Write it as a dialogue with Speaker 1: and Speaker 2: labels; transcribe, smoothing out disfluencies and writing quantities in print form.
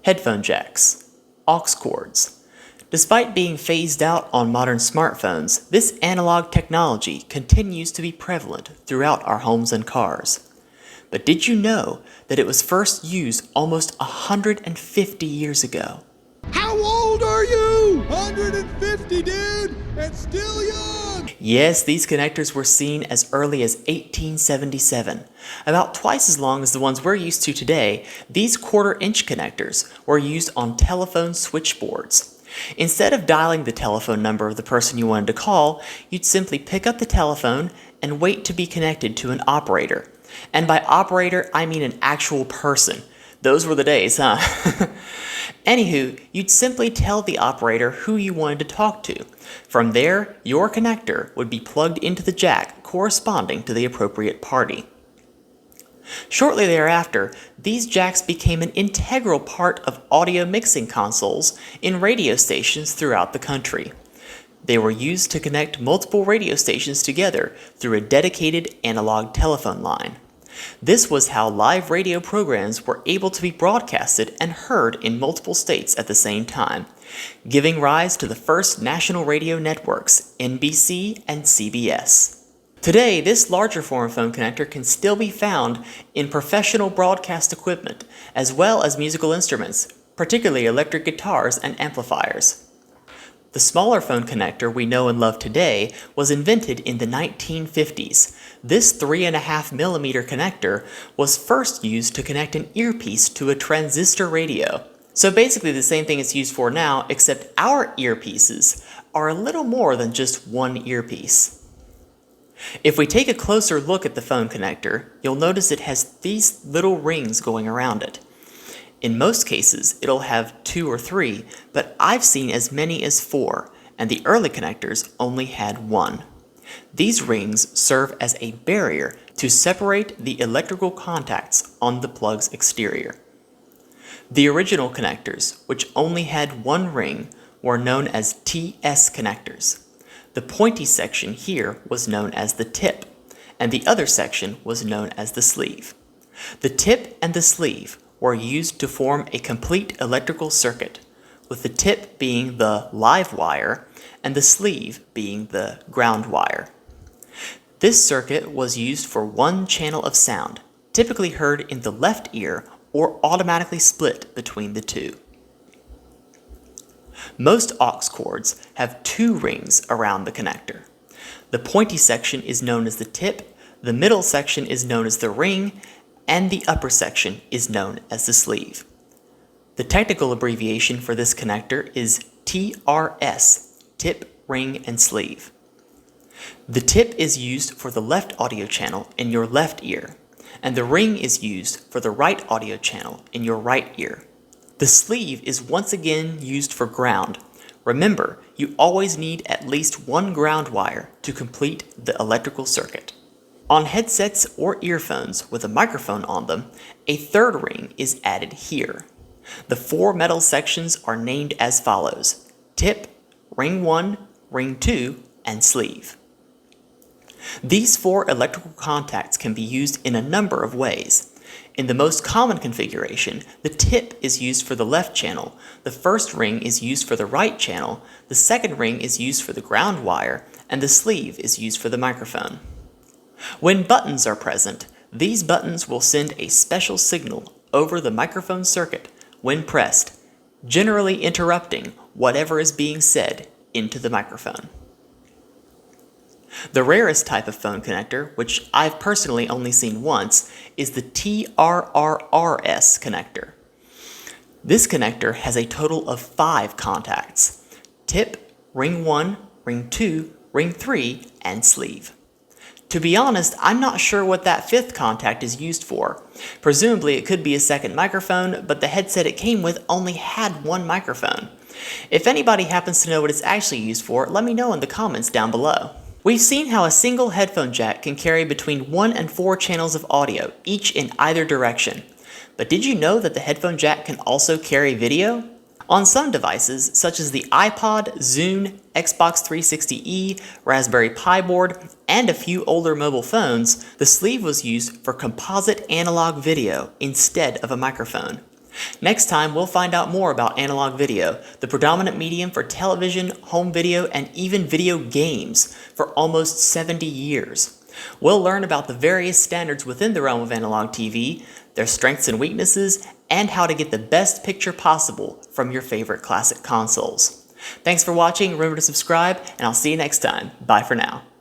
Speaker 1: Headphone jacks, aux cords. Despite being phased out on modern smartphones, this analog technology continues to be prevalent throughout our homes and cars. But did you know that it was first used almost 150 years ago?
Speaker 2: How old are you? 150, dude, and still young.
Speaker 1: Yes, these connectors were seen as early as 1877. About twice as long as the ones we're used to today, these quarter-inch connectors were used on telephone switchboards. Instead of dialing the telephone number of the person you wanted to call, you'd simply pick up the telephone and wait to be connected to an operator. And by operator, I mean an actual person. Those were the days, huh? Anywho, you'd simply tell the operator who you wanted to talk to. From there, your connector would be plugged into the jack corresponding to the appropriate party. Shortly thereafter, these jacks became an integral part of audio mixing consoles in radio stations throughout the country. They were used to connect multiple radio stations together through a dedicated analog telephone line. This was how live radio programs were able to be broadcasted and heard in multiple states at the same time, giving rise to the first national radio networks, NBC and CBS. Today, this larger form phone connector can still be found in professional broadcast equipment, as well as musical instruments, particularly electric guitars and amplifiers. The smaller phone connector we know and love today was invented in the 1950s. This 3.5mm connector was first used to connect an earpiece to a transistor radio. So basically the same thing it's used for now, except our earpieces are a little more than just one earpiece. If we take a closer look at the phone connector, you'll notice it has these little rings going around it. In most cases, it'll have 2 or 3, but I've seen as many as 4, and the early connectors only had 1. These rings serve as a barrier to separate the electrical contacts on the plug's exterior. The original connectors, which only had 1 ring, were known as TS connectors. The pointy section here was known as the tip, and the other section was known as the sleeve. The tip and the sleeve were used to form a complete electrical circuit, with the tip being the live wire and the sleeve being the ground wire. This circuit was used for one channel of sound, typically heard in the left ear or automatically split between the two. Most aux cords have 2 rings around the connector. The pointy section is known as the tip, the middle section is known as the ring, and the upper section is known as the sleeve. The technical abbreviation for this connector is TRS, tip, ring, and sleeve. The tip is used for the left audio channel in your left ear, and the ring is used for the right audio channel in your right ear. The sleeve is once again used for ground. Remember, you always need at least 1 ground wire to complete the electrical circuit. On headsets or earphones with a microphone on them, a 3rd ring is added here. The 4 metal sections are named as follows: tip, ring 1, ring 2, and sleeve. These 4 electrical contacts can be used in a number of ways. In the most common configuration, the tip is used for the left channel, the 1st ring is used for the right channel, the 2nd ring is used for the ground wire, and the sleeve is used for the microphone. When buttons are present, these buttons will send a special signal over the microphone circuit when pressed, generally interrupting whatever is being said into the microphone. The rarest type of phone connector, which I've personally only seen once, is the TRRRS connector. This connector has a total of 5 contacts: tip, ring 1, ring 2, ring 3, and sleeve. To be honest, I'm not sure what that 5th contact is used for. Presumably it could be a second microphone, but the headset it came with only had 1 microphone. If anybody happens to know what it's actually used for, let me know in the comments down below. We've seen how a single headphone jack can carry between 1 and 4 channels of audio, each in either direction. But did you know that the headphone jack can also carry video? On some devices, such as the iPod, Zune, Xbox 360e, Raspberry Pi board, and a few older mobile phones, the sleeve was used for composite analog video instead of a microphone. Next time, we'll find out more about analog video, the predominant medium for television, home video, and even video games for almost 70 years. We'll learn about the various standards within the realm of analog TV, their strengths and weaknesses, and how to get the best picture possible from your favorite classic consoles. Thanks for watching, remember to subscribe, and I'll see you next time. Bye for now.